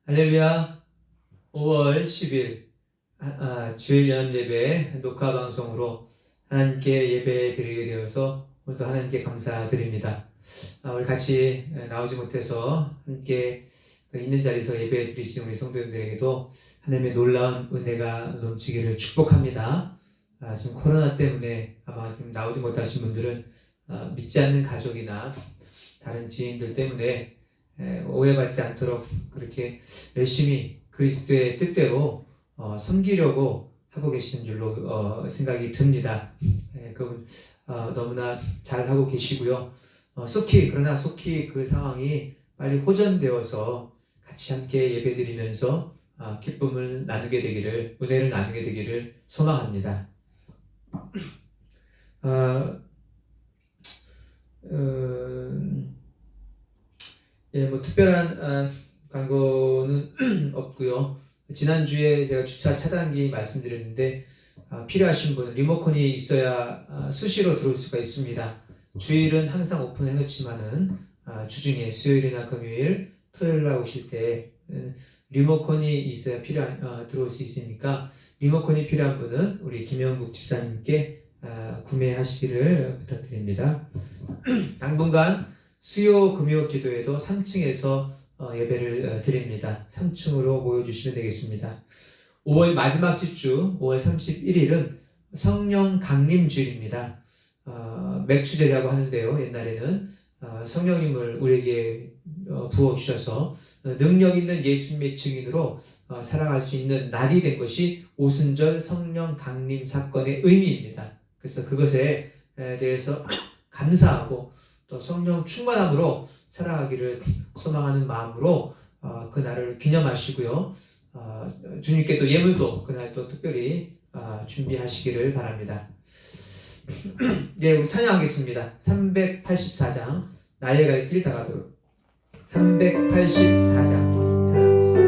할렐루야. 5월 10일 주일 연합예배 녹화 방송으로 하나님께 예배 드리게 되어서 오늘도 하나님께 감사드립니다. 우리 같이 나오지 못해서 함께 있는 자리에서 예배 드리신 우리 성도님들에게도 하나님의 놀라운 은혜가 넘치기를 축복합니다. 지금 코로나 때문에 아마 지금 나오지 못하신 분들은 믿지 않는 가족이나 다른 지인들 때문에 오해받지 않도록 그렇게 열심히 그리스도의 뜻대로 섬기려고 하고 계시는 줄로 생각이 듭니다. 그건 너무나 잘 하고 계시고요. 그러나 속히 그 상황이 빨리 호전되어서 같이 함께 예배드리면서 기쁨을 나누게 되기를, 은혜를 나누게 되기를 소망합니다. 특별한 광고는 없고요. 지난주에 제가 주차 차단기 말씀드렸는데 필요하신 분은 리모컨이 있어야 수시로 들어올 수가 있습니다. 주일은 항상 오픈해 놓지만은 주중에 수요일이나 금요일, 토요일 날 오실 때 리모컨이 있어야 들어올 수 있으니까 리모컨이 필요한 분은 우리 김영국 집사님께 구매하시기를 부탁드립니다. 당분간 수요 금요 기도에도 3층에서 예배를 드립니다. 3층으로 모여주시면 되겠습니다. 5월 마지막 주 5월 31일은 성령 강림주일입니다. 맥주제라고 하는데요. 옛날에는 성령님을 우리에게 부어주셔서 능력 있는 예수님의 증인으로 살아갈 수 있는 날이 된 것이 오순절 성령 강림 사건의 의미입니다. 그래서 그것에 대해서 감사하고 또 성령 충만함으로 살아가기를 소망하는 마음으로 그날을 기념하시고요. 주님께 또 예물도 그날 또 특별히 준비하시기를 바랍니다. 네, 우리 찬양하겠습니다. 384장 나의 갈 길 다가도록 384장 찬양하겠습니다.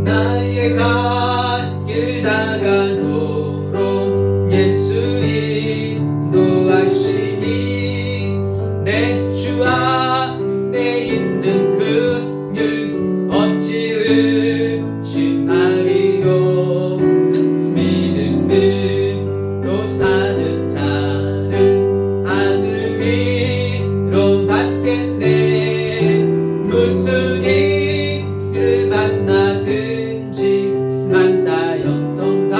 나의 갈 길 다가도록 예수 인도하시니 내 주 안에 있는 그늘 어찌 의심하리요. 믿음으로 사는 자는 하늘 위로 받겠네. 무슨 일을 만나든지 만사 형통하리라.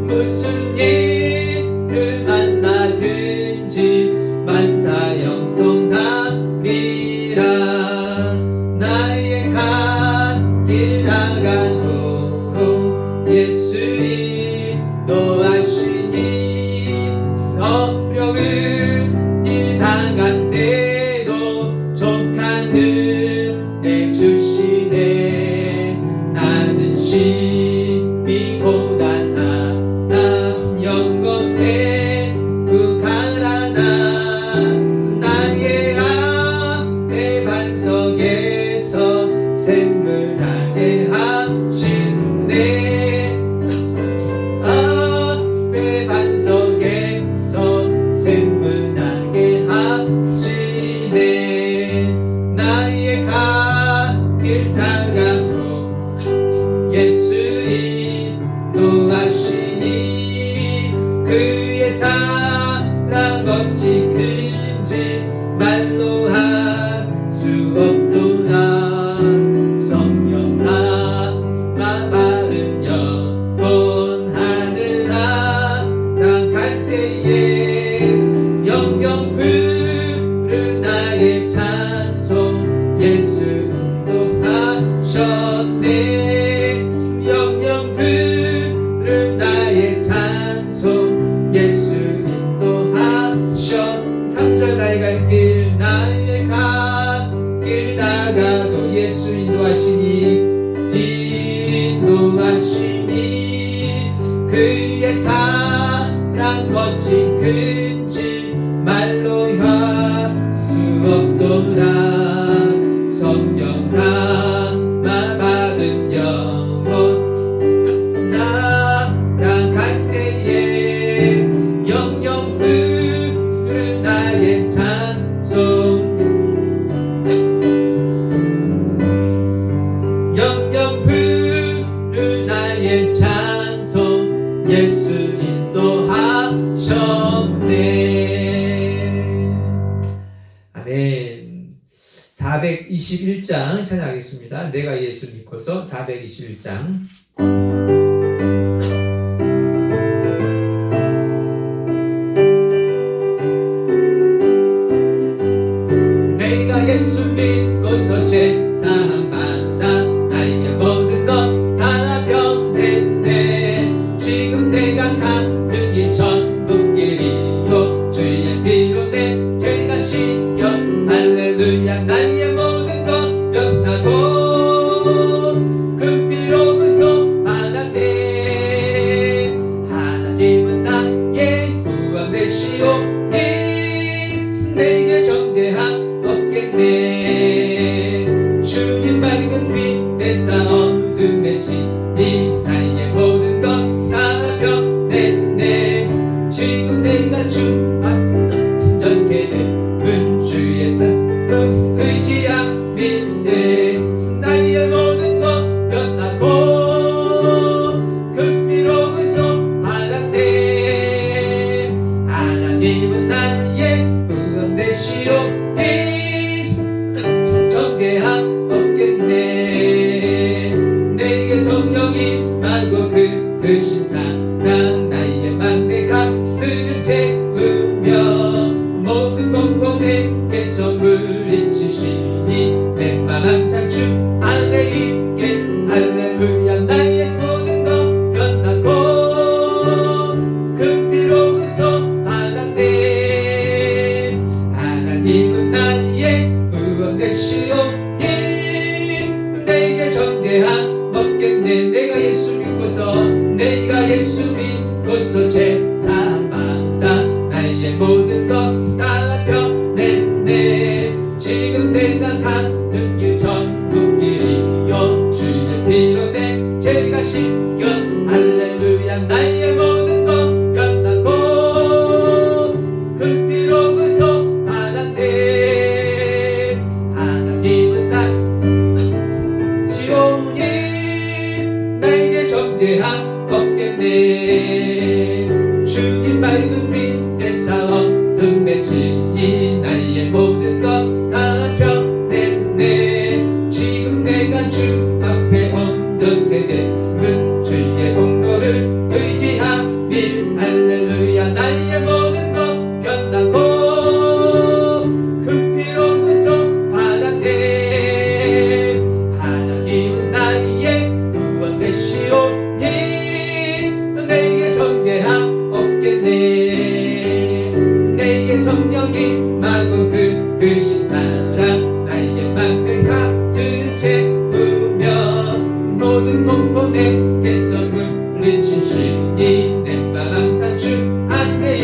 무슨 일을 만나든지 만사 형통하리라. 나의 갈 길 다가도록 예수 인도하시니 어려운 일 당한 때도 족한 은혜 주시네. 나는 심히 고단하나 영겁네 가라나. 나의 앞에 반석에서 샘물 나게 하시네. 앞에 반석에서 샘물 나게 하시네. 나의 갈 길 다가도록 예수 인도하시니 그의 사랑 어찌 큰지 말로 할 수 없도다. 성령 하나 받은 영혼 하늘 날아갈 때에 영영 부른 나의 찬송 예수 인도하셨네. 영영 부른 나의 찬송 예수 인도하셨. 3절 나의 갈 길 나의 갈 길 다가도 예수 인도하시니 그의 사랑 어찌 큰지 말로 할 수 없도다. 성령 담아 받은 영혼 날아갈 때에 영영 그 하셨네. 아멘. 421장 찬양하겠습니다. 내가 예수 믿고서 421장. 내가 예수 믿고서 제사함 받아 나의 모든 것 다 변했네. 지금 내가 가는 길 천국길이요 주의 피로 내 죄가 씻겨 할렐루야. 나의 모든 것 변하고 그 피로 구속 받았네. 하나님은 나의 구원 되시오니 내게 정죄함 없겠네. 주님 밝은 빛 내사 어둠에 지니 나의 모든 것 다 변했네. 지금 내가 주 완전케 되면 주의 품 의지함 밀세. 나의 모든 것 변하고 그 피로 구속 받았네. 하나님은 나의 구원 되시오니 정죄함 없겠네. 내게 성령이 임하고 그 신사랑 나의 맘에 가득 채우며 모든 공포 내게서 물리치시니 내 맘 항상 주 안에 있게 할렐루야. 나의 모든 것 변하고 그 피로 구속 받았네. 하나님은 나의 구원 되시오니 내게 정죄함 없겠네. 내가 예수 믿고서 제사함 받아 나의 모든 것 다 변했네. 지금 내가 가는 길 천국길이요 주의 피로 내 죄가 씻겨 할렐루야. 나의 모든 것 변하고 그 피로 구속 받았네. 하나님은 나 시오니 나에게 정죄함 없겠네. 주님 밝은 빛 내사 어둠에 지니 나의 모든 것 다 변했네. 지금 내가 주 앞에 온전케 되면 주의 공로를 의지함이 할렐루야. 나의 모든 것 변하고 그 피로 구속 받았네. 하나님은 나의 구원 되시오니 내게 정죄함 없겠네. 내게 성령이 임하고 그 신사랑 나의 맘에 가득 채우며 모든 공포 내게서 물리치시니 내 맘 항상 주 안에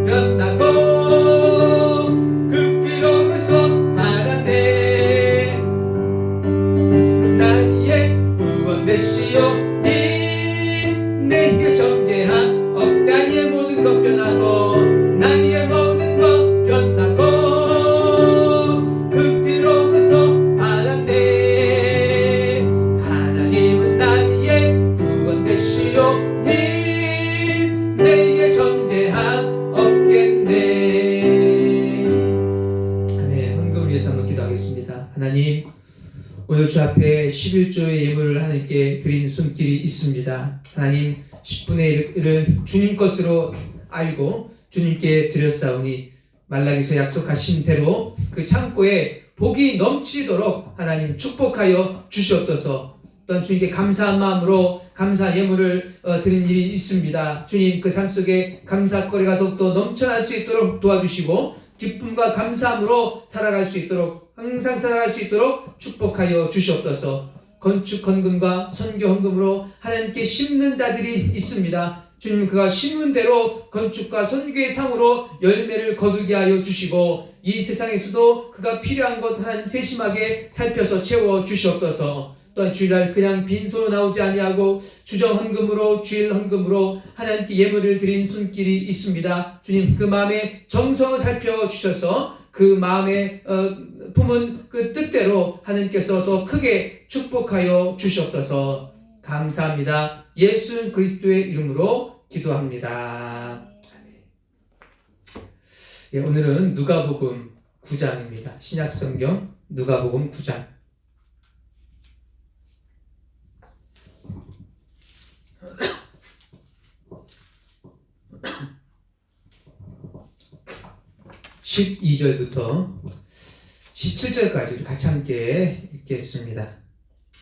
변하고 그 피로 구속 받았네. 나의 구원 되시오니 내게 정죄함 없. 나의 모든 것 변하고 나의 모든 것 변하고 그 피로 구속 받았네. 하나님은 나의 구원 되시오니 내게 정죄함 없겠네. 아멘. 헌금을 위해서 한번 기도하겠습니다. 하나님, 오늘 주 앞에 11조의 예물을 하나님께 드린 손길이 있습니다. 하나님, 10분의 1을 주님 것으로 알고 주님께 드렸사오니 말라기서 약속하신 대로 그 창고에 복이 넘치도록 하나님 축복하여 주시옵소서. 또한 주님께 감사한 마음으로 감사 예물을 드린 일이 있습니다. 주님, 그 삶 속에 감사거리가 더욱더 넘쳐날 수 있도록 도와주시고 기쁨과 감사함으로 살아갈 수 있도록, 항상 살아갈 수 있도록 축복하여 주시옵소서. 건축 헌금과 선교 헌금으로 하나님께 심는 자들이 있습니다. 주님, 그가 심은 대로 건축과 선교의 상으로 열매를 거두게 하여 주시고 이 세상에서도 그가 필요한 것 하나님 세심하게 살펴서 채워 주시옵소서. 또한 주일날 그냥 빈손으로 나오지 아니하고 주정 헌금으로, 주일 헌금으로 하나님께 예물을 드린 손길이 있습니다. 주님, 그 마음의 정성을 살펴 주셔서 그 마음에 품은 그 뜻대로 하나님께서 더 크게 축복하여 주시옵소서. 감사합니다. 예수 그리스도의 이름으로 기도합니다. 예, 오늘은 누가복음 9장입니다. 신약성경 누가복음 9장. (12절부터) 17절까지 우리 같이 함께 읽겠습니다.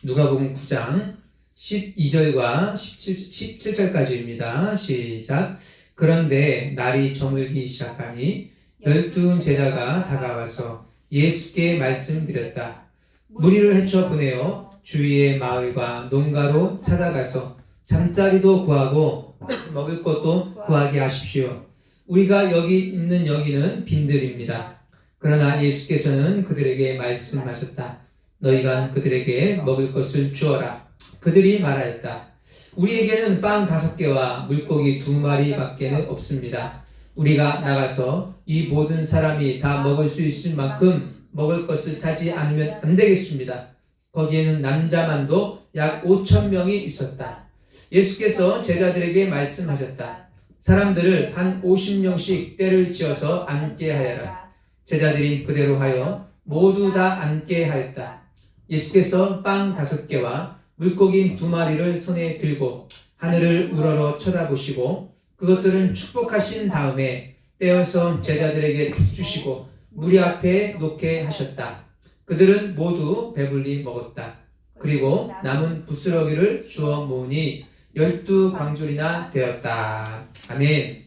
누가복음 9장 12절과 17절까지입니다. 시작. 그런데 날이 저물기 시작하니 12 제자가 다가와서 예수께 말씀드렸다. 무리를 헤쳐 보내어 주위의 마을과 농가로 찾아가서 잠자리도 구하고 먹을 것도 구하게 하십시오. 우리가 여기 있는 여기는 빈들입니다. 그러나 예수께서는 그들에게 말씀하셨다. 너희가 그들에게 먹을 것을 주어라. 그들이 말하였다. 우리에게는 빵 5개와 물고기 2마리밖에 없습니다. 우리가 나가서 이 모든 사람이 다 먹을 수 있을 만큼 먹을 것을 사지 않으면 안 되겠습니다. 거기에는 남자만도 약 5,000명이 있었다. 예수께서 제자들에게 말씀하셨다. 사람들을 한 50명씩 떼를 지어서 앉게 하여라. 제자들이 그대로 하여 모두 다 앉게 하였다. 예수께서 빵 5개와 물고기 2마리를 손에 들고 하늘을 우러러 쳐다보시고 그것들은 축복하신 다음에 떼어서 제자들에게 주시고 무리 앞에 놓게 하셨다. 그들은 모두 배불리 먹었다. 그리고 남은 부스러기를 주워 모으니 12광줄이나 되었다. 아멘.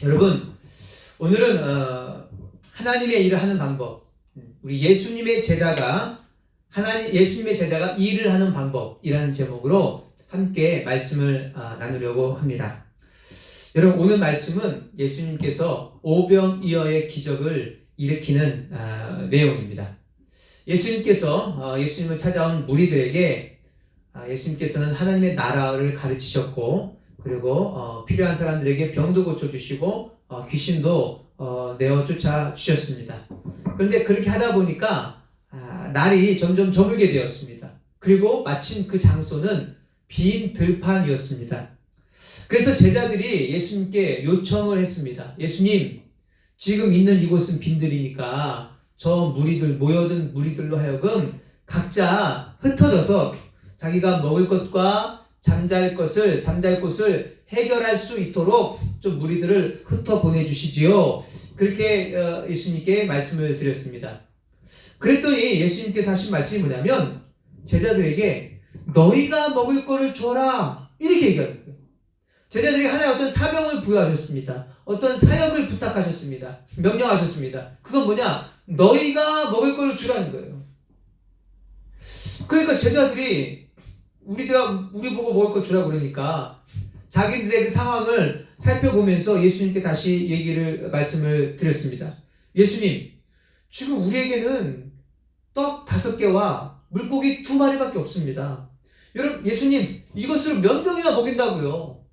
여러분, 오늘은 하나님의 일을 하는 방법, 우리 예수님의 제자가 일을 하는 방법이라는 제목으로 함께 말씀을 나누려고 합니다. 여러분, 오늘 말씀은 예수님께서 오병이어의 기적을 일으키는 내용입니다. 예수님을 찾아온 무리들에게 예수님께서는 하나님의 나라를 가르치셨고, 그리고 필요한 사람들에게 병도 고쳐주시고 귀신도 내어 쫓아 주셨습니다. 그런데 그렇게 하다 보니까 날이 점점 저물게 되었습니다. 그리고 마침 그 장소는 빈 들판이었습니다. 그래서 제자들이 예수님께 요청을 했습니다. 예수님, 지금 있는 이곳은 빈들이니까 저 모여든 무리들로 하여금 각자 흩어져서 자기가 먹을 것과 잠잘 곳을 해결할 수 있도록 좀 무리들을 흩어 보내주시지요. 그렇게 예수님께 말씀을 드렸습니다. 그랬더니 예수님께서 하신 말씀이 뭐냐면 제자들에게 너희가 먹을 거를 주어라 이렇게 얘기하는 거예요. 제자들이 하나의 어떤 사명을 부여하셨습니다. 어떤 사역을 부탁하셨습니다. 명령하셨습니다. 그건 뭐냐? 너희가 먹을 거를 주라는 거예요. 그러니까 제자들이 우리 보고 먹을 거 주라고 그러니까 자기들의 그 상황을 살펴보면서 예수님께 다시 말씀을 드렸습니다. 예수님, 지금 우리에게는 떡 5개와 물고기 2마리밖에 없습니다. 여러분, 예수님, 이것을 몇 명이나 먹인다고요?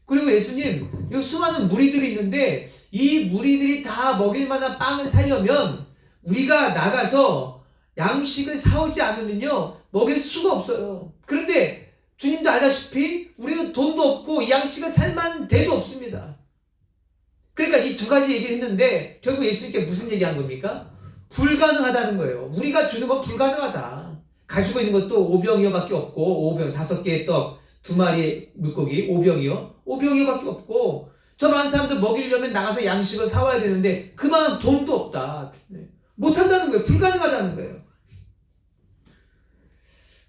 그리고 예수님, 여기 수많은 무리들이 있는데 이 무리들이 다 먹일 만한 빵을 사려면 우리가 나가서 양식을 사오지 않으면요 먹일 수가 없어요. 그런데 주님도 알다시피 우리는 돈도 없고 이 양식을 살 만한 데도 없습니다. 그러니까 이 2가지 얘기를 했는데 결국 예수님께 무슨 얘기한 겁니까? 불가능하다는 거예요. 우리가 주는 건 불가능하다. 가지고 있는 것도 5병이어밖에 없고 5개의 떡 2마리 물고기 5병이어밖에 없고 저 많은 사람들 먹이려면 나가서 양식을 사와야 되는데 그만한 돈도 없다. 못한다는 거예요. 불가능하다는 거예요.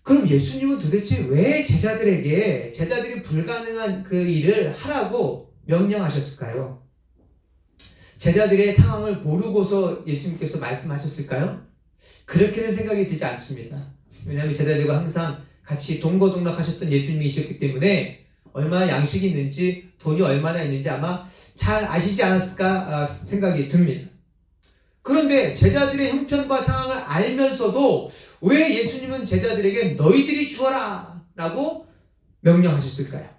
그럼 예수님은 도대체 왜 제자들이 불가능한 그 일을 하라고 명령하셨을까요? 제자들의 상황을 모르고서 예수님께서 말씀하셨을까요? 그렇게는 생각이 들지 않습니다. 왜냐하면 제자들과 항상 같이 동거동락하셨던 예수님이셨기 때문에 얼마나 양식이 있는지 돈이 얼마나 있는지 아마 잘 아시지 않았을까 생각이 듭니다. 그런데 제자들의 형편과 상황을 알면서도 왜 예수님은 제자들에게 너희들이 주어라 라고 명령하셨을까요?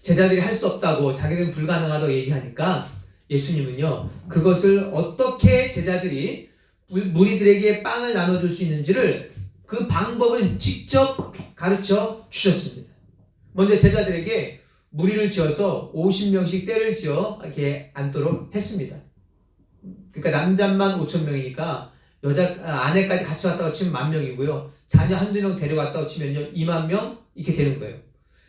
제자들이 할 수 없다고 자기들은 불가능하다고 얘기하니까 예수님은요 그것을 어떻게 제자들이 무리들에게 빵을 나눠줄 수 있는지를 그 방법을 직접 가르쳐 주셨습니다. 먼저 제자들에게 무리를 지어서 50명씩 떼를 지어 이렇게 앉도록 했습니다. 그러니까 남자만 5,000명이니까 아내까지 같이 왔다고 치면 10,000명이고요. 자녀 한두 명 데려왔다고 치면요 20,000명 이렇게 되는 거예요.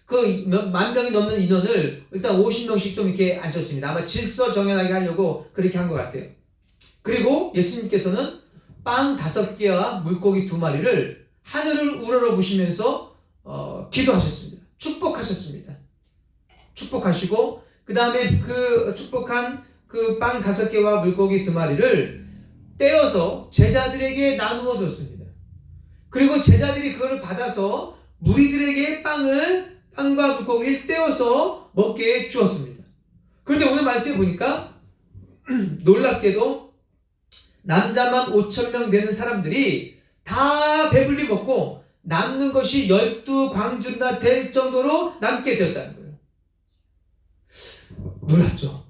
그 10,000명이 넘는 인원을 일단 50명씩 좀 이렇게 앉혔습니다. 아마 질서 정연하게 하려고 그렇게 한 것 같아요. 그리고 예수님께서는 빵 5개와 물고기 2마리를 하늘을 우러러보시면서 기도하셨습니다. 축복하셨습니다. 축복하시고 그 다음에 그 축복한 그 빵 5개와 물고기 2마리를 떼어서 제자들에게 나누어 줬습니다. 그리고 제자들이 그걸 받아서 무리들에게 빵과 물고기를 떼어서 먹게 주었습니다. 그런데 오늘 말씀에 보니까 놀랍게도 남자만 5,000명 되는 사람들이 다 배불리 먹고 남는 것이 12광주나 될 정도로 남게 되었다는 거예요. 놀랍죠?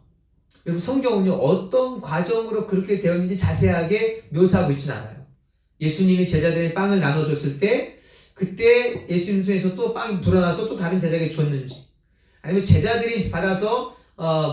여러분 성경은요 어떤 과정으로 그렇게 되었는지 자세하게 묘사하고 있지는 않아요. 예수님이 제자들의 빵을 나눠줬을 때 그때 예수님 손에서 또 빵이 불어나서 또 다른 제자에게 줬는지, 아니면 제자들이 받아서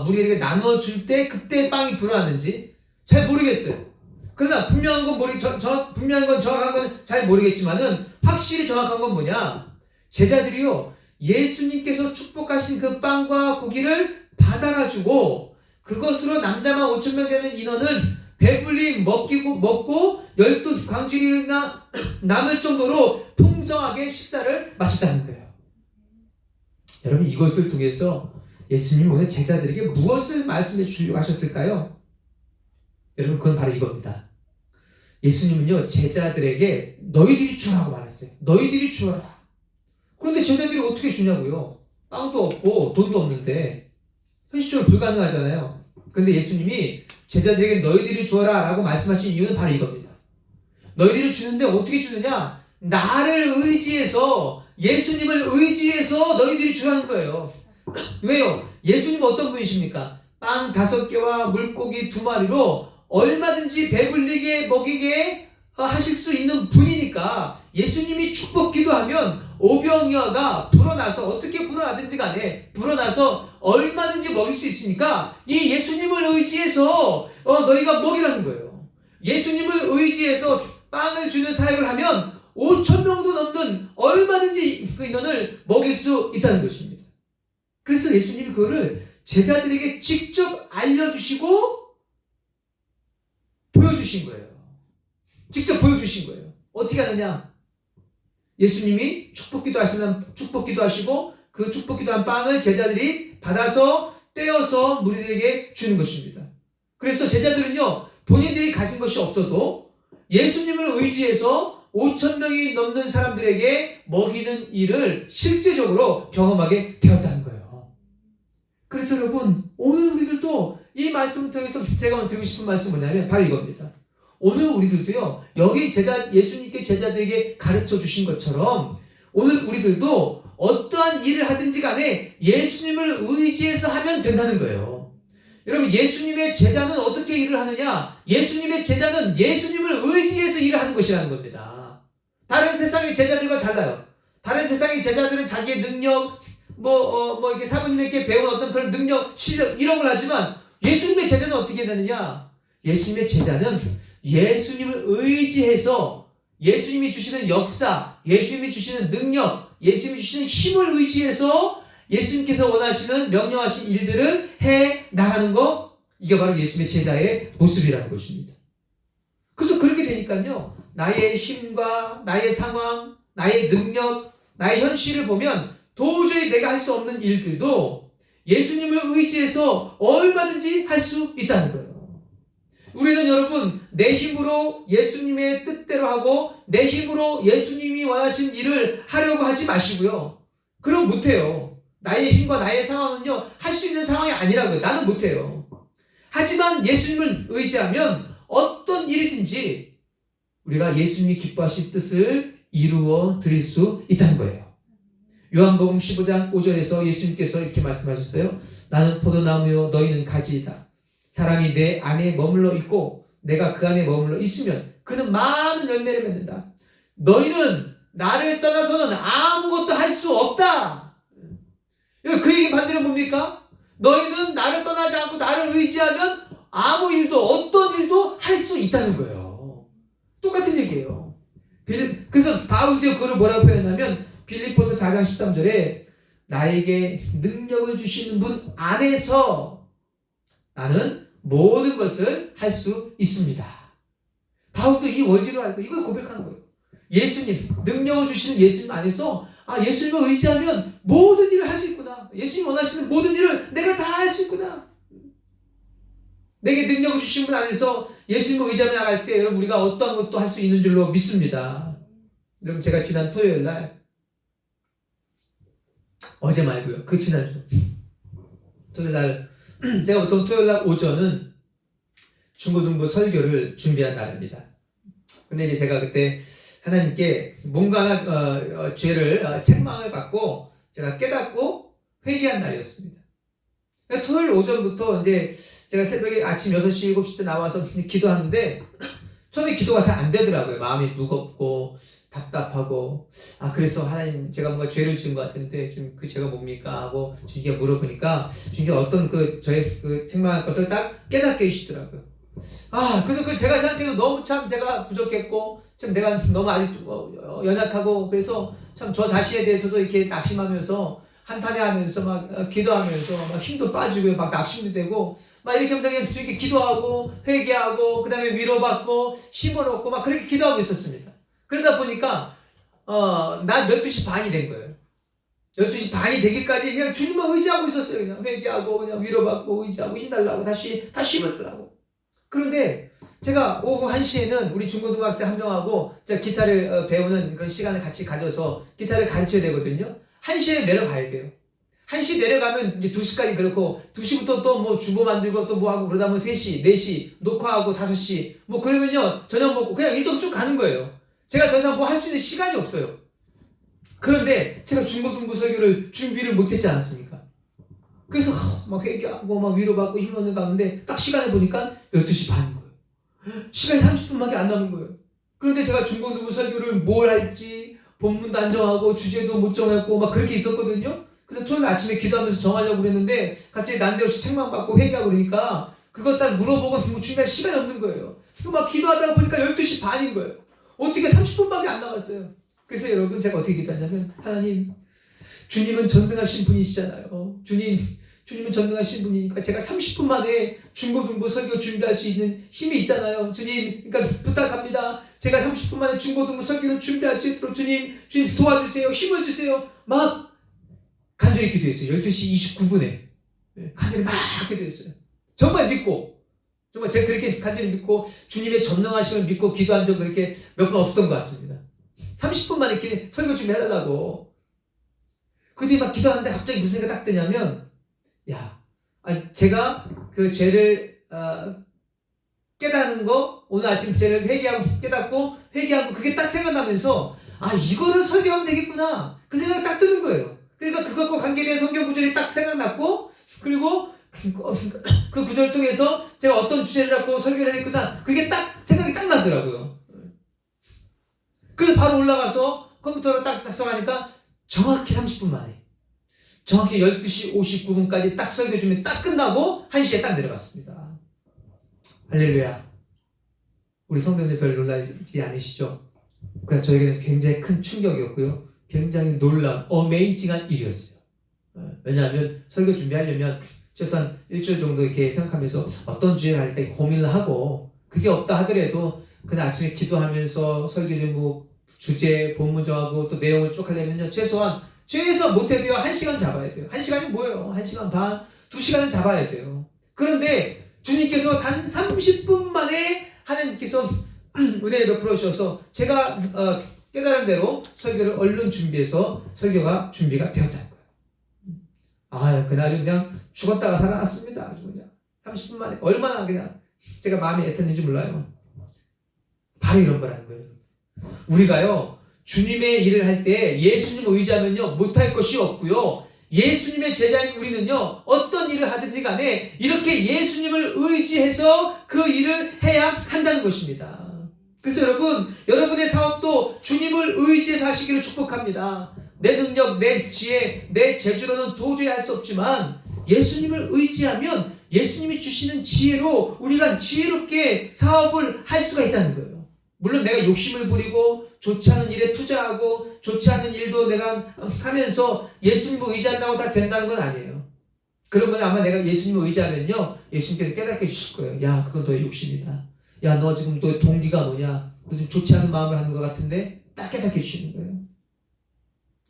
무리에게 나눠줄 때 그때 빵이 불어났는지 잘 모르겠어요. 그러나 분명한 건 정확한 건 잘 모르겠지만은 확실히 정확한 건 뭐냐? 제자들이요 예수님께서 축복하신 그 빵과 고기를 받아가지고 그것으로 남자만 5,000명 되는 인원은 배불리 먹고 12광주리나 남을 정도로 풍성하게 식사를 마쳤다는 거예요. 여러분 이것을 통해서 예수님이 오늘 제자들에게 무엇을 말씀해 주려고 하셨을까요? 여러분 그건 바로 이겁니다. 예수님은요 제자들에게 너희들이 주라고 말했어요. 너희들이 주어라. 그런데 제자들이 어떻게 주냐고요? 빵도 없고 돈도 없는데 현실적으로 불가능하잖아요. 그런데 예수님이 제자들에게 너희들이 주어라 라고 말씀하신 이유는 바로 이겁니다. 너희들이 주는데 어떻게 주느냐? 나를 의지해서, 예수님을 의지해서 너희들이 주라는 거예요. 왜요? 예수님은 어떤 분이십니까? 빵 5개와 물고기 2마리로 얼마든지 배불리게 먹이게 하실 수 있는 분이니까 예수님이 축복 기도하면 오병이어가 불어나서 어떻게 불어나든지 간에 불어나서 얼마든지 먹일 수 있으니까 이 예수님을 의지해서 너희가 먹이라는 거예요. 예수님을 의지해서 빵을 주는 사역을 하면 5,000명도 넘는 얼마든지 그 인원을 먹일 수 있다는 것입니다. 그래서 예수님이 그거를 제자들에게 직접 알려주시고 보여주신 거예요. 직접 보여주신 거예요. 어떻게 하느냐? 예수님이 축복 기도하시고 그 축복 기도한 빵을 제자들이 받아서 떼어서 무리들에게 주는 것입니다. 그래서 제자들은요 본인들이 가진 것이 없어도 예수님을 의지해서 5,000명이 넘는 사람들에게 먹이는 일을 실제적으로 경험하게 되었다는 거예요. 그래서 여러분 오늘 우리들도 이 말씀을 통해서 제가 오늘 드리고 싶은 말씀은 뭐냐면 바로 이겁니다. 오늘 우리들도요 여기 예수님께 제자들에게 가르쳐 주신 것처럼 오늘 우리들도 어떠한 일을 하든지 간에 예수님을 의지해서 하면 된다는 거예요. 여러분 예수님의 제자는 어떻게 일을 하느냐? 예수님의 제자는 예수님을 의지해서 일을 하는 것이라는 겁니다. 다른 세상의 제자들과 달라요. 다른 세상의 제자들은 자기의 능력 이렇게 사부님에게 배운 어떤 그런 능력, 실력 이런 걸 하지만 예수님의 제자는 어떻게 되느냐? 예수님의 제자는 예수님을 의지해서 예수님이 주시는 역사, 예수님이 주시는 능력, 예수님이 주시는 힘을 의지해서 예수님께서 원하시는 명령하신 일들을 해 나가는 거, 이게 바로 예수님의 제자의 모습이라는 것입니다. 그래서 그렇게 되니까요 나의 힘과 나의 상황, 나의 능력, 나의 현실을 보면 도저히 내가 할 수 없는 일들도 예수님을 의지해서 얼마든지 할 수 있다는 거예요. 우리는 여러분 내 힘으로 예수님의 뜻대로 하고 내 힘으로 예수님이 원하신 일을 하려고 하지 마시고요. 그럼 못해요. 나의 힘과 나의 상황은요 할 수 있는 상황이 아니라고요. 나는 못해요. 하지만 예수님을 의지하면 어떤 일이든지 우리가 예수님이 기뻐하실 뜻을 이루어 드릴 수 있다는 거예요. 요한복음 15장 5절에서 예수님께서 이렇게 말씀하셨어요. 나는 포도나무요 너희는 가지이다. 사람이 내 안에 머물러 있고 내가 그 안에 머물러 있으면 그는 많은 열매를 맺는다. 너희는 나를 떠나서는 아무것도 할 수 없다. 그 얘기 반대로 뭡니까? 너희는 나를 떠나지 않고 나를 의지하면 아무 일도 어떤 일도 할 수 있다는 거예요. 똑같은 얘기예요. 그래서 바울도 그걸 뭐라고 표현하면 빌립보서 4장 13절에 나에게 능력을 주시는 분 안에서 나는 모든 것을 할 수 있습니다. 바울도 이 원리를 알고 이걸 고백하는 거예요. 예수님, 능력을 주시는 예수님 안에서 예수님을 의지하면 모든 일을 할 수 있구나. 예수님 원하시는 모든 일을 내가 다 할 수 있구나. 내게 능력을 주신 분 안에서 예수님을 의지하며 나갈 때 여러분 우리가 어떠한 것도 할 수 있는 줄로 믿습니다. 여러분 제가 지난 토요일 날 어제 말고요. 그 지난주 토요일 날 제가 보통 토요일 날 오전은 중고등부 설교를 준비한 날입니다. 근데 이제 제가 그때 하나님께 뭔가 하나 죄를 책망을 받고 제가 깨닫고 회개한 날이었습니다. 토요일 오전부터 이제 제가 새벽에 아침 6시, 7시 때 나와서 기도하는데 처음에 기도가 잘 안 되더라고요. 마음이 무겁고 답답하고 그래서 하나님 제가 뭔가 죄를 지은 것 같은데 좀 그 죄가 뭡니까 하고 주님께 물어보니까 주님께 어떤 저의 책망할 것을 딱 깨닫게 해주시더라고요. 그래서 제가 생각해도 너무 참 제가 부족했고 참 내가 너무 아직 연약하고 그래서 참 저 자신에 대해서도 이렇게 낙심하면서 한탄해하면서 막 기도하면서 막 힘도 빠지고 막 낙심도 되고 막 이렇게 하면서 이렇게 기도하고 회개하고 그 다음에 위로받고 힘을 얻고 막 그렇게 기도하고 있었습니다. 그러다 보니까 나 12시 반이 된 거예요. 12시 반이 되기까지 그냥 주님만 의지하고 있었어요. 그냥 회개하고 그냥 위로받고 의지하고 힘달라고 다시 힘을 달라고. 그런데 제가 오후 1시에는 우리 중고등학생 한 명하고 제가 기타를 배우는 그런 시간을 같이 가져서 기타를 가르쳐야 되거든요. 1시에 내려가야 돼요. 1시 내려가면 이제 2시까지 그렇고 2시부터 또 뭐 주보 만들고 또 뭐 하고 그러다 보면 3시, 4시 녹화하고 5시 뭐 그러면요 저녁 먹고 그냥 일정 쭉 가는 거예요. 제가 더 이상 뭐 할 수 있는 시간이 없어요. 그런데 제가 중고등부 설교를 준비를 못했지 않았습니까? 그래서 막 회개하고 막 위로받고 힘 얻는 가운데 딱 시간을 보니까 12시 반인 거예요. 시간이 30분밖에 안 남은 거예요. 그런데 제가 중고등부 설교를 뭘 할지 본문도 안 정하고 주제도 못 정했고 막 그렇게 있었거든요. 근데 토요일 아침에 기도하면서 정하려고 그랬는데 갑자기 난데없이 책망받고 회개하고 그러니까 그거 딱 물어보고 뭐 준비할 시간이 없는 거예요. 막 기도하다가 보니까 12시 반인 거예요. 어떻게 30분밖에 안 남았어요. 그래서 여러분 제가 어떻게 기도했냐면 하나님 주님은 전능하신 분이시잖아요. 주님은 전능하신 분이니까 제가 30분 만에 중고등부 설교 준비할 수 있는 힘이 있잖아요. 주님, 그러니까 부탁합니다. 제가 30분 만에 중고등부 설교를 준비할 수 있도록 주님 도와주세요. 힘을 주세요. 막 간절히 기도했어요. 12시 29분에. 간절히 막 기도했어요. 정말 믿고, 정말 제가 그렇게 간절히 믿고 주님의 전능하심을 믿고 기도한 적 그렇게 몇 번 없었던 것 같습니다. 30분 만에 이렇게 설교 준비해달라고. 그때 막 기도하는데 갑자기 무슨 생각이 딱 드냐면 제가 그 죄를 깨닫는 거 오늘 아침 죄를 회개하고 깨닫고 회개하고 그게 딱 생각나면서 이거를 설교하면 되겠구나 그 생각이 딱 드는 거예요. 그러니까 그것과 관계된 성경 구절이 딱 생각났고 그리고 그 구절을 통해서 제가 어떤 주제를 잡고 설교를 했구나 그게 딱 생각이 딱 나더라고요. 그래서 바로 올라가서 컴퓨터로 딱 작성하니까 정확히 30분 만에 정확히 12시 59분까지 딱 설교 준비 딱 끝나고 1시에 딱 내려갔습니다. 할렐루야. 우리 성도님들 별 놀라지 않으시죠? 그래서 저에게는 굉장히 큰 충격이었고요. 굉장히 놀라운 어메이징한 일이었어요. 왜냐하면 설교 준비하려면 최소한 일주일 정도 이렇게 생각하면서 어떤 주제를 할까 고민을 하고 그게 없다 하더라도 그냥 아침에 기도하면서 설교 제목, 주제, 본문 정하고 또 내용을 쭉 하려면요. 최소 못해도요 1시간 잡아야 돼요. 1시간이 뭐예요? 1시간 반, 2시간은 잡아야 돼요. 그런데 주님께서 단 30분 만에 하나님께서 은혜를 베풀어 주셔서 제가 깨달은 대로 설교를 얼른 준비해서 설교가 준비가 되었다는 거예요. 그날 그냥 죽었다가 살아났습니다. 아주 그냥 30분 만에 얼마나 그냥 제가 마음이 애탔는지 몰라요. 바로 이런 거라는 거예요. 우리가요 주님의 일을 할 때 예수님을 의지하면요 못할 것이 없고요. 예수님의 제자인 우리는요 어떤 일을 하든지 간에 이렇게 예수님을 의지해서 그 일을 해야 한다는 것입니다. 그래서 여러분, 여러분의 사업도 주님을 의지해서 하시기를 축복합니다. 내 능력, 내 지혜, 내 재주로는 도저히 할 수 없지만 예수님을 의지하면 예수님이 주시는 지혜로 우리가 지혜롭게 사업을 할 수가 있다는 거예요. 물론 내가 욕심을 부리고 좋지 않은 일에 투자하고 좋지 않은 일도 내가 하면서 예수님을 의지한다고 다 된다는 건 아니에요. 그런 건 아마 내가 예수님을 의지하면요, 예수님께서 깨닫게 해주실 거예요. 야, 그건 너의 욕심이다. 야, 너 지금 너의 동기가 뭐냐? 너 좀 좋지 않은 마음을 하는 것 같은데 딱 깨닫게 해주시는 거예요.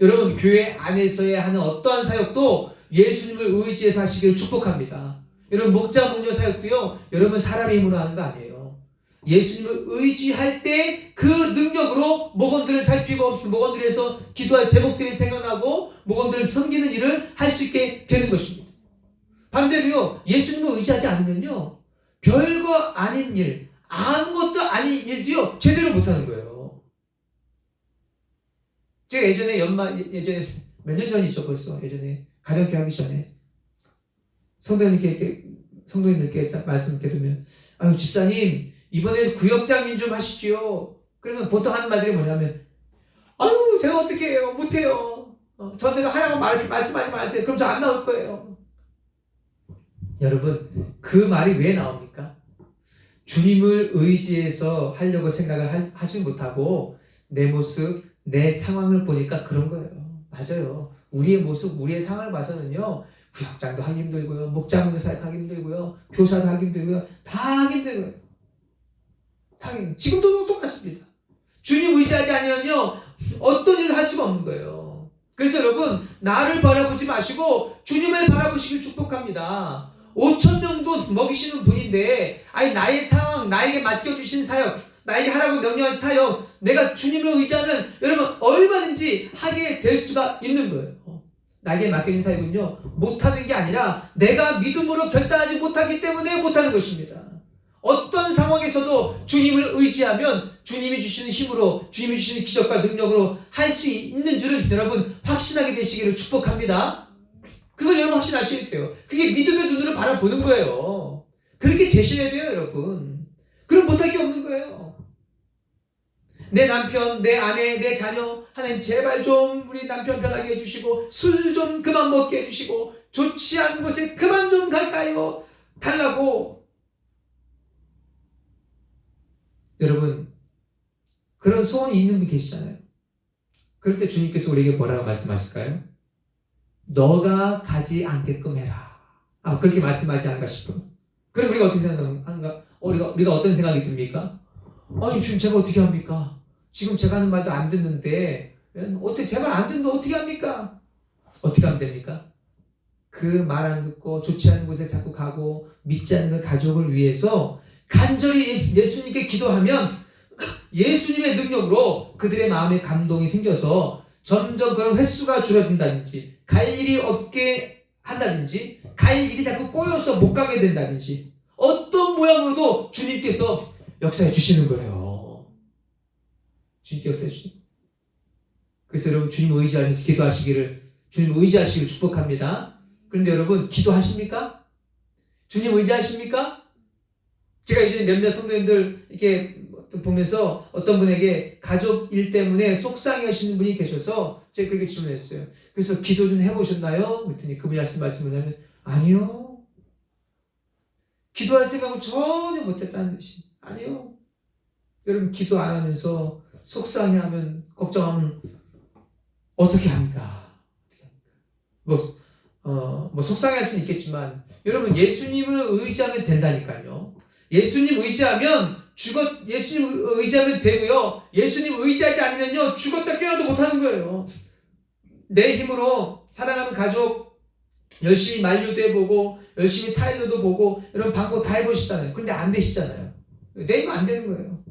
여러분, 교회 안에서의 하는 어떠한 사역도 예수님을 의지해서 하시기를 축복합니다. 여러분, 목자 문요 사역도요, 여러분 사람의 힘으로 하는 거 아니에요. 예수님을 의지할 때 그 능력으로 목원들을 살피고 목원들에서 기도할 제목들이 생각나고 목원들을 섬기는 일을 할 수 있게 되는 것입니다. 반대로요, 예수님을 의지하지 않으면요, 별거 아닌 일, 아무것도 아닌 일도요, 제대로 못하는 거예요. 제가 예전에 몇 년 전이죠, 벌써. 예전에 가정교 하기 전에 성도님들께 말씀 이렇게 드리면, 아유, 집사님, 이번에 구역장님 좀 하시지요. 그러면 보통 하는 말들이 뭐냐면, 아유, 제가 어떻게 해요? 못해요. 저한테 하라고 말씀하지 마세요. 그럼 저 안 나올 거예요. 여러분, 그 말이 왜 나옵니까? 주님을 의지해서 하려고 생각을 하지 못하고 내 모습, 내 상황을 보니까 그런 거예요. 맞아요. 우리의 모습, 우리의 상황을 봐서는요, 구역장도 하기 힘들고요, 목자문도 사역하기 힘들고요, 교사도 하기 힘들고요, 다 하기 힘들고요. 다 하기 힘들고요. 지금도 똑같습니다. 주님 의지하지 않으면요, 어떤 일을 할 수가 없는 거예요. 그래서 여러분, 나를 바라보지 마시고 주님을 바라보시길 축복합니다. 5,000명도 먹이시는 분인데, 아니, 나의 상황, 나에게 맡겨주신 사역, 나에게 하라고 명령하신 사역, 내가 주님을 의지하면 여러분 얼마든지 하게 될 수가 있는 거예요. 나에게 맡겨진 사역은요, 못하는 게 아니라 내가 믿음으로 결단하지 못하기 때문에 못하는 것입니다. 어떤 상황에서도 주님을 의지하면 주님이 주시는 힘으로, 주님이 주시는 기적과 능력으로 할 수 있는 줄을 여러분 확신하게 되시기를 축복합니다. 그걸 여러분 확신하셔야 돼요. 그게 믿음의 눈으로 바라보는 거예요. 그렇게 되셔야 돼요, 여러분. 그럼 못할 게 없는 거예요. 내 남편, 내 아내, 내 자녀, 하나님 제발 좀 우리 남편 편하게 해주시고, 술 좀 그만 먹게 해주시고, 좋지 않은 곳에 그만 좀 갈까요? 달라고. 여러분, 그런 소원이 있는 분 계시잖아요. 그럴 때 주님께서 우리에게 뭐라고 말씀하실까요? 너가 가지 않게끔 해라. 그렇게 말씀하지 않을까 싶어요. 그럼 우리가 어떻게 생각합니까? 우리가 어떤 생각이 듭니까? 아니, 주님 제가 어떻게 합니까? 지금 제가 하는 말도 안 듣는데, 어떻게 제 말 안 듣는데 어떻게 합니까? 어떻게 하면 됩니까? 그 말 안 듣고 좋지 않은 곳에 자꾸 가고 믿지 않는 그 가족을 위해서 간절히 예수님께 기도하면 예수님의 능력으로 그들의 마음에 감동이 생겨서 점점 그런 횟수가 줄어든다든지, 갈 일이 없게 한다든지, 갈 일이 자꾸 꼬여서 못 가게 된다든지, 어떤 모양으로도 주님께서 역사해 주시는 거예요. 주님께 역사해 주시는 거예요. 그래서 여러분, 주님 의지하셔서 기도하시기를, 주님 의지하시기를 축복합니다. 그런데 여러분, 기도하십니까? 주님 의지하십니까? 제가 이제 몇몇 성도님들 이렇게 보면서 어떤 분에게 가족 일 때문에 속상해 하시는 분이 계셔서 제가 그렇게 질문했어요. 그래서 기도 좀 해보셨나요? 그랬더니 그분이 하신 말씀은 뭐냐면, 아니요. 기도할 생각은 전혀 못했다는 듯이. 아니요. 여러분, 기도 안 하면서 속상해하면, 걱정하면 어떻게 합니까? 뭐 속상해할 수는 있겠지만, 여러분, 예수님을 의지하면 된다니까요. 예수님 의지하면 예수님 의지하면 되고요. 예수님 의지하지 않으면요, 죽었다 깨어나도 못하는 거예요. 내 힘으로 사랑하는 가족 열심히 만류도 해보고 열심히 타일러도 보고 이런 방법 다 해보시잖아요. 그런데 안 되시잖아요. 내 힘은 안 되는 거예요.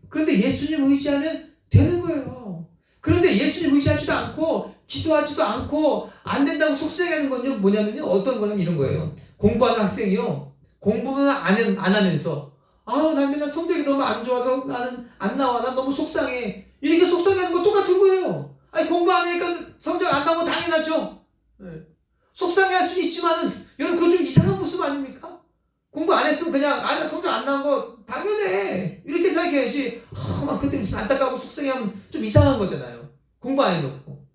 그런데 예수님 의지하면 되는 거예요. 그런데 예수님 의지하지도 않고 기도하지도 않고 안 된다고 속상해하는 건요, 뭐냐면요, 어떤 거냐면 이런 거예요. 공부하는 학생이요, 공부는 안 하면서, 난 맨날 성적이 너무 안 좋아서 나는 안 나와, 난 너무 속상해, 이렇게 속상해하는 거 똑같은 거예요. 아니, 공부 안 하니까 성적 안 나오면 당연하죠. 속상해할 수는 있지만은 여러분, 그거 좀 이상한 모습 아닙니까? 공부 안 했으면 그냥 성적 안 나온 거 당연해 이렇게 생각해야지. 막 그때 안타까워 속상해하면 좀 이상한 거잖아요. 공부 안 해놓고.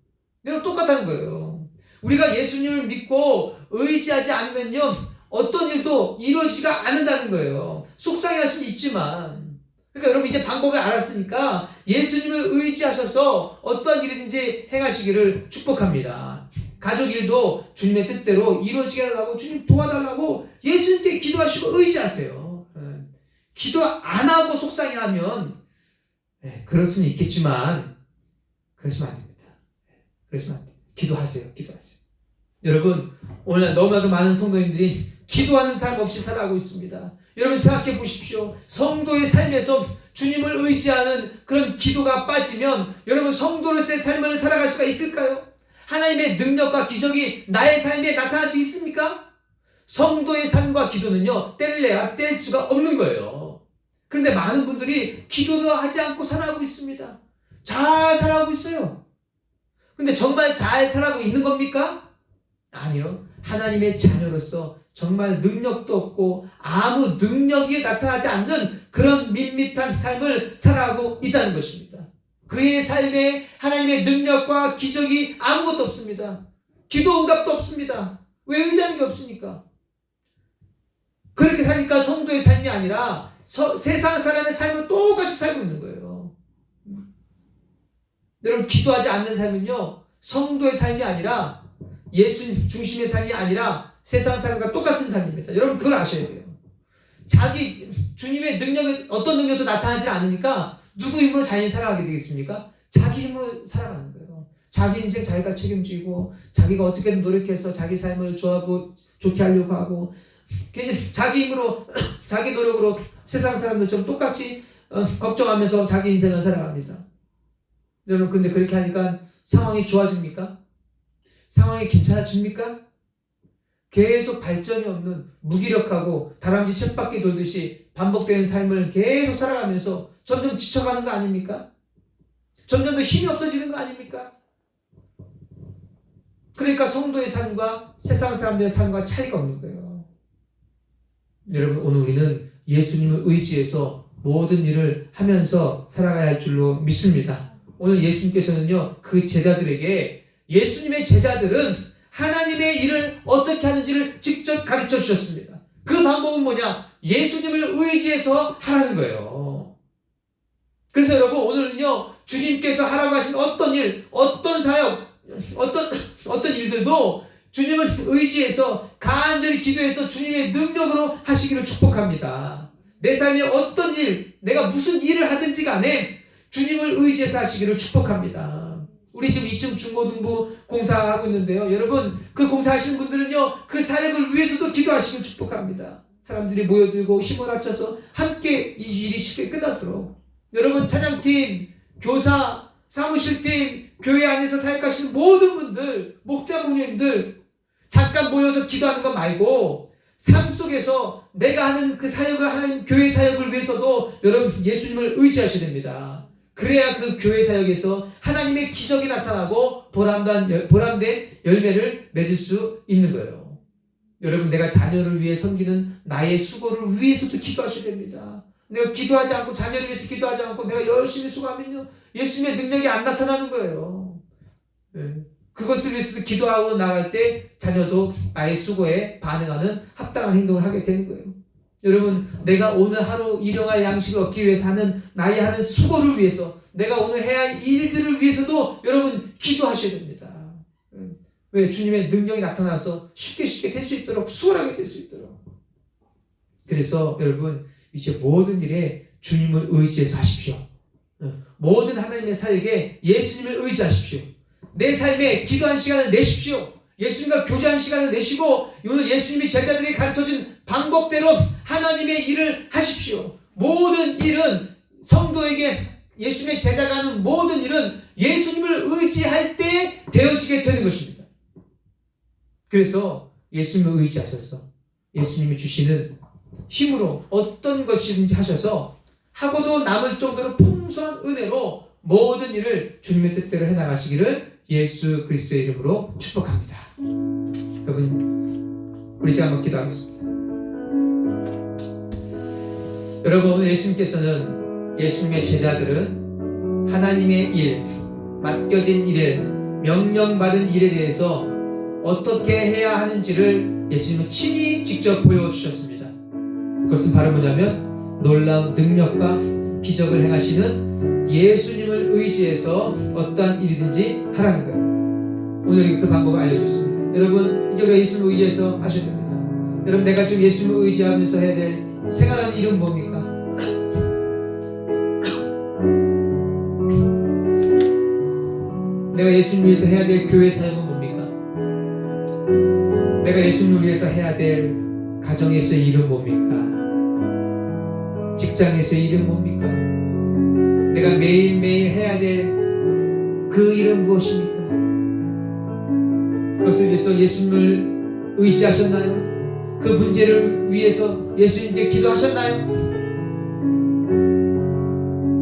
여러분 똑같다는 거예요. 우리가 예수님을 믿고 의지하지 않으면요 어떤 일도 이루어지지가 않는다는 거예요. 속상해할 수는 있지만. 그러니까 여러분 이제 방법을 알았으니까 예수님을 의지하셔서 어떤 일이든지 행하시기를 축복합니다. 가족 일도 주님의 뜻대로 이루어지게 하려고 주님 도와달라고 예수님께 기도하시고 의지하세요. 기도 안 하고 속상해하면 그럴 수는 있겠지만 그러시면 안 됩니다. 그러시면 안 됩니다. 기도하세요. 기도하세요. 여러분 오늘 너무나도 많은 성도님들이 기도하는 삶 없이 살아가고 있습니다. 여러분 생각해 보십시오. 성도의 삶에서 주님을 의지하는 그런 기도가 빠지면 여러분 성도로서의 삶을 살아갈 수가 있을까요? 하나님의 능력과 기적이 나의 삶에 나타날 수 있습니까? 성도의 삶과 기도는요 때를 내야 뗄 수가 없는 거예요. 그런데 많은 분들이 기도도 하지 않고 살아가고 있습니다. 잘 살아가고 있어요. 근데 정말 잘 살아가고 있는 겁니까? 아니요. 하나님의 자녀로서 정말 능력도 없고 아무 능력이 나타나지 않는 그런 밋밋한 삶을 살아가고 있다는 것입니다. 그의 삶에 하나님의 능력과 기적이 아무것도 없습니다. 기도 응답도 없습니다. 왜 의지하는 게 없습니까? 그렇게 사니까 성도의 삶이 아니라 세상 사람의 삶을 똑같이 살고 있는 거예요. 여러분 기도하지 않는 삶은요 성도의 삶이 아니라 예수 중심의 삶이 아니라 세상 사람과 똑같은 삶입니다. 여러분 그걸 아셔야 돼요. 자기 주님의 능력이 어떤 능력도 나타나지 않으니까 누구 힘으로 자신이 살아가게 되겠습니까? 자기 힘으로 살아가는 거예요. 자기 인생 자기가 책임지고 자기가 어떻게든 노력해서 자기 삶을 좋게 하려고 하고 괜히 자기 힘으로 자기 노력으로 세상 사람들처럼 똑같이 걱정하면서 자기 인생을 살아갑니다. 여러분 근데 그렇게 하니까 상황이 좋아집니까? 상황이 괜찮아집니까? 계속 발전이 없는 무기력하고 다람쥐 쳇바퀴 돌듯이 반복되는 삶을 계속 살아가면서 점점 지쳐가는 거 아닙니까? 점점 더 힘이 없어지는 거 아닙니까? 그러니까 성도의 삶과 세상 사람들의 삶과 차이가 없는 거예요. 여러분 오늘 우리는 예수님을 의지해서 모든 일을 하면서 살아가야 할 줄로 믿습니다. 오늘 예수님께서는요 그 제자들에게 예수님의 제자들은 하나님의 일을 어떻게 하는지를 직접 가르쳐 주셨습니다. 그 방법은 뭐냐? 예수님을 의지해서 하라는 거예요. 그래서 여러분 오늘은요 주님께서 하라고 하신 어떤 일, 어떤 사역, 어떤 일들도 주님을 의지해서 간절히 기도해서 주님의 능력으로 하시기를 축복합니다. 내 삶에 어떤 일, 내가 무슨 일을 하든지 간에 주님을 의지해서 하시기를 축복합니다. 우리 지금 2층 중고등부 공사하고 있는데요. 여러분 그 공사하시는 분들은요 그 사역을 위해서도 기도하시길 축복합니다. 사람들이 모여들고 힘을 합쳐서 함께 이 일이 쉽게 끝나도록 여러분 찬양팀, 교사, 사무실팀, 교회 안에서 사역하시는 모든 분들, 목자 목녀님들 잠깐 모여서 기도하는 것 말고 삶 속에서 내가 하는 그 사역을 하는 교회 사역을 위해서도 여러분 예수님을 의지하셔야 됩니다. 그래야 그 교회 사역에서 하나님의 기적이 나타나고 보람된 열매를 맺을 수 있는 거예요. 여러분 내가 자녀를 위해 섬기는 나의 수고를 위해서도 기도하셔야 됩니다. 내가 기도하지 않고 자녀를 위해서 기도하지 않고 내가 열심히 수고하면요 예수님의 능력이 안 나타나는 거예요. 그것을 위해서도 기도하고 나갈 때 자녀도 나의 수고에 반응하는 합당한 행동을 하게 되는 거예요. 여러분 내가 오늘 하루 일용할 양식을 얻기 위해서 하는 나의 하는 수고를 위해서 내가 오늘 해야 할 일들을 위해서도 여러분 기도하셔야 됩니다. 왜? 주님의 능력이 나타나서 쉽게 될 수 있도록 수월하게 될 수 있도록. 그래서 여러분 이제 모든 일에 주님을 의지해서 하십시오. 모든 하나님의 사역에 예수님을 의지하십시오. 내 삶에 기도한 시간을 내십시오. 예수님과 교제한 시간을 내시고 오늘 예수님이 제자들이 가르쳐준 방법대로 하나님의 일을 하십시오. 모든 일은 성도에게 예수님의 제자가 하는 모든 일은 예수님을 의지할 때 되어지게 되는 것입니다. 그래서 예수님을 의지하셔서 예수님이 주시는 힘으로 어떤 것이든지 하셔서 하고도 남을 정도로 풍성한 은혜로 모든 일을 주님의 뜻대로 해나가시기를 예수 그리스도의 이름으로 축복합니다. 여러분 우리 시간 한번 기도하겠습니다. 여러분, 오늘 예수님의 제자들은 하나님의 일, 맡겨진 일에, 명령받은 일에 대해서 어떻게 해야 하는지를 예수님은 친히 직접 보여주셨습니다. 그것은 바로 뭐냐면 놀라운 능력과 기적을 행하시는 예수님을 의지해서 어떠한 일이든지 하라는 거예요. 오늘 그 방법을 알려줬습니다. 여러분, 이제 우리가 예수님을 의지해서 하셔야 됩니다. 여러분, 내가 지금 예수님을 의지하면서 해야 될 생각하는 일은 뭡니까? 내가 예수님을 위해서 해야 될 교회 사역은 뭡니까? 내가 예수님을 위해서 해야 될 가정에서의 일은 뭡니까? 직장에서의 일은 뭡니까? 내가 매일매일 해야 될 그 일은 무엇입니까? 그것을 위해서 예수님을 의지하셨나요? 그 문제를 위해서 예수님께 기도하셨나요?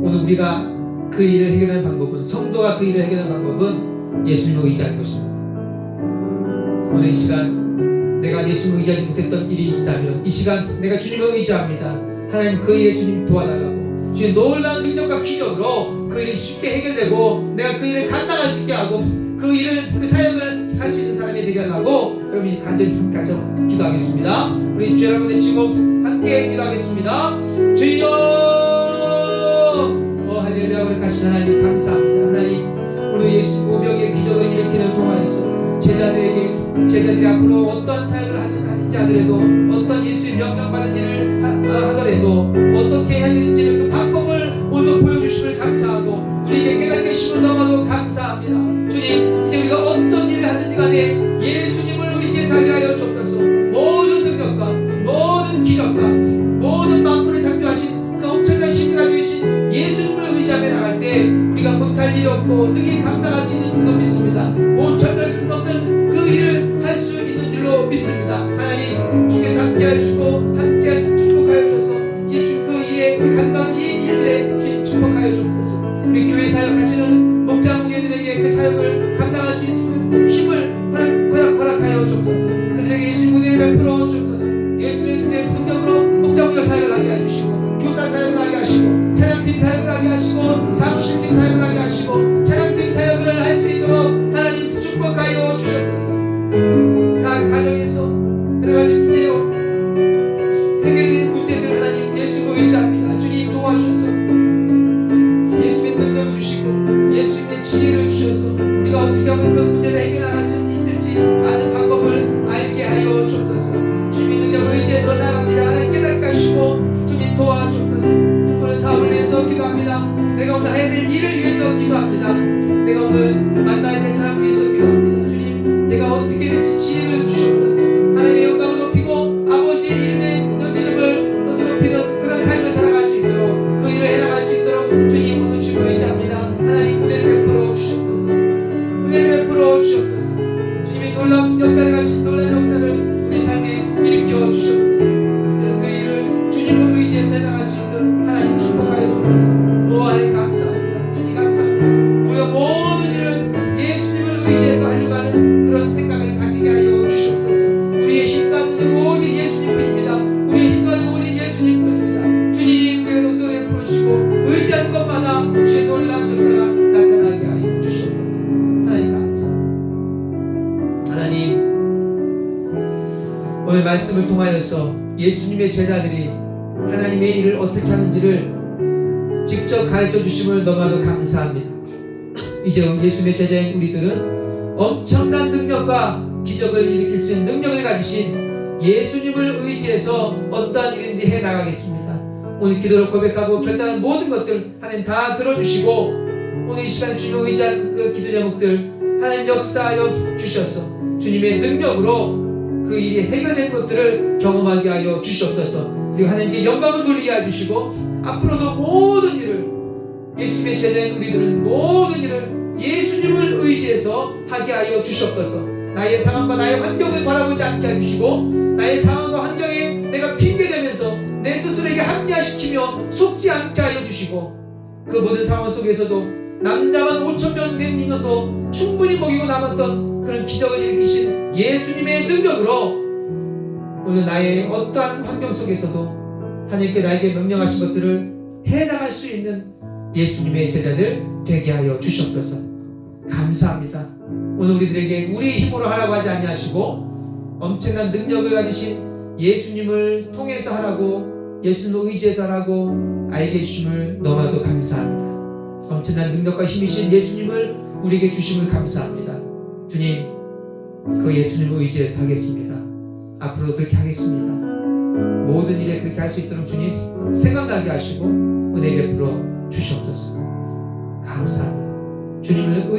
오늘 우리가 그 일을 해결하는 방법은, 성도가 그 일을 해결하는 방법은 예수님을 의지하는 것입니다. 오늘 이 시간 내가 예수님을 의지하지 못했던 일이 있다면 이 시간 내가 주님을 의지합니다. 하나님, 그 일에 주님 도와달라고, 주님 놀라운 능력과 기적으로 그 일이 쉽게 해결되고 내가 그 일을 감당할 수 있게 하고 그 일을, 그 사역을 할 수 있는 사람이 되게 하려고 여러분 이제 간절히 함께 기도하겠습니다. 우리 주 여러분 외치고 함께 기도하겠습니다. 주여, 할렐루야. 거룩하신 하나님 감사합니다. 하나님, 오늘 예수 오병이의 기적을 일으키는 동안에서 제자들이 앞으로 어떤 사역을 하든지 하더라도, 어떤 예수의 명령받은 일을 하더라도 어떻게 해야 되는지를 그 방법을 오늘 보여주심을 감사하고 우리에게 깨닫게 하심을 너무나도 감사합니다. 주님, 이제 우리가 어떤 일을 하든지 간에 예수님을 의지해서 하게 하여 주옵소서. 모든 능력과 모든 기적과 모든 만물을 창조하신 그 엄청난 힘을 가지고 계신 예수님을 의지하며 나갈 때 우리가 못할 일이 없고 능히 감당할 수 있는 줄로 믿습니다. 5,000명 넘는 그 일을 할 수 있는 줄로 믿습니다. 하나님, 주께서 함께 하시고 함께 축복하여 주셔서 이 주 그 일에 우리 감당한 이 일들에 주님 축복하여 주옵소서. 우리 교회 사역하시는 목자 목녀들에게 그 사역을 감당할 수 있는 힘을 허락하여 주옵소서. 그들에게 예수님 은혜를 베풀어 주옵소서. 예수님의 능력으로 목자 목녀 사역을 하게 해주시고 교사 사역을 하게 하시고 찬양팀 사역을 하게 하시고 사무실팀 사역을 하게 하시고 찬양팀 사역을 할 수 있도록 하나님 축복하여 주옵소서. 각 가정에서 여러 가지 문제로 해결된 문제들 하나님 예수님을 의지합니다. 주님 도와주셔서 예수님의 능력을 주시고 예수님의 지혜를 주셔서 우리가 어떻게 하면 그 문제를 해결나갈 수 있을지 아는 방법을 알게 하여 주옵소서. 주님의 능력을 의지해서 나갑니다. 하나님 깨닫게 하시고 주님 도와주옵소서. 오늘 사업을 위해서 기도합니다. 내가 오늘 해야 될 일을 위해서 기도합니다. 내가 오늘 만나야 될 사람을 위해서 기도합니다. 주님, 내가 어떻게 될지 지혜를 주시옵소서. 하나님의 영광을 높이고 아버지의 이름을 높이는 그런 삶을 살아갈 수 있도록 그 일을 해나갈 수 있도록 주님 오늘 주님을 의지합니다. 하나님 은혜를 베풀어 주시옵소서. 은혜를 베풀어 주시옵소서. 주님의 놀라운 역사를 우리 삶에 일으켜 주시옵소서. 그 일을 주님을 의지해서 해나갈 수 있도록 하나님 축복하여 주옵소서. 하나님 감사합니다. 주님 감사합니다. 우리가 모든 일을 예수님을 의지해서 하려고 하는 그런 생각을 가지게 하여 주시옵소서. 우리의 힘과 능력은 오직 예수님뿐입니다. 우리의 힘과 능력은 오직 예수님뿐입니다. 주님, 우리가 독도에 부르시고 의지하는 것마다 주의 놀라운 역사가 나타나게 하여 주시옵소서. 하나님 감사합니다. 하나님, 오늘 말씀을 통하여서 예수님의 제자들이 하나님의 일을 어떻게 하는지를 직접 가르쳐 주심을 너무나도 감사합니다. 이제 예수님의 제자인 우리들은 엄청난 능력과 기적을 일으킬 수 있는 능력을 가지신 예수님을 의지해서 어떠한 일인지 해나가겠습니다. 오늘 기도로 고백하고 결단한 모든 것들 하나님 다 들어주시고 오늘 이 시간에 주님을 의지한 그 기도 제목들 하나님 역사하여 주셔서 주님의 능력으로 그 일이 해결된 것들을 경험하게 하여 주시옵소서. 그리고 하나님께 영광을 돌리게 해주시고 앞으로도 모든 일을 예수님의 제자인 우리들은 모든 일을 예수님을 의지해서 하게 하여 주시옵소서. 나의 상황과 나의 환경을 바라보지 않게 해주시고 나의 상황과 환경에 내가 핑계대면서 내 스스로에게 합리화시키며 속지 않게 하여 주시고 그 모든 상황 속에서도 남자만 5,000명 된 인원도 충분히 먹이고 남았던 그런 기적을 일으키신 예수님의 능력으로 오늘 나의 어떠한 환경 속에서도 하나님께 나에게 명령하신 것들을 해나갈 수 있는 예수님의 제자들 되게 하여 주시옵소서. 감사합니다. 오늘 우리들에게 우리의 힘으로 하라고 하지 아니하시고 엄청난 능력을 가지신 예수님을 통해서 하라고, 예수님을 의지해서 하라고 알게 해주심을 너무나도 감사합니다. 엄청난 능력과 힘이신 예수님을 우리에게 주심을 감사합니다. 주님, 그 예수님을 의지해서 하겠습니다. 앞으로 그렇게 하겠습니다. 모든 일에 그렇게 할 수 있도록 주님 생각나게 하시고 은혜 베풀어 주시옵소서. 감사합니다. 주님을